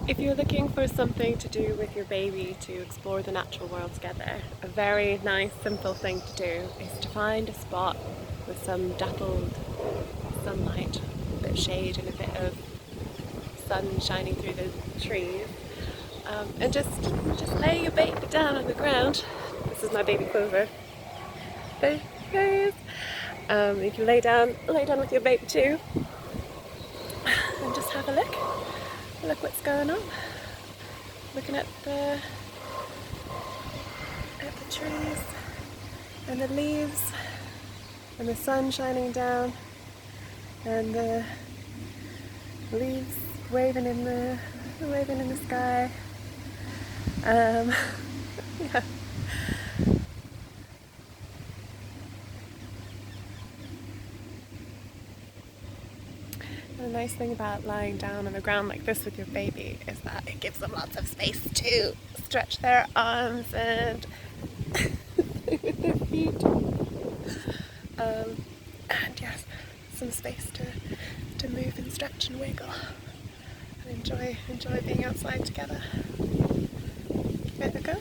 If you're looking for something to do with your baby to explore the natural world together, a very nice, simple thing to do is to find a spot with some dappled sunlight, a bit of shade and a bit of sun shining through the trees, and just lay your baby down on the ground. This is my baby Clover. There he is. You can lay down with your baby too, and just have a look. Look what's going on. Looking at the trees and the leaves and the sun shining down and the leaves waving in the sky. Yeah. The nice thing about lying down on the ground like this with your baby is that it gives them lots of space to stretch their arms and with their feet. And yes, some space to move and stretch and wiggle and enjoy being outside together. Give it a go.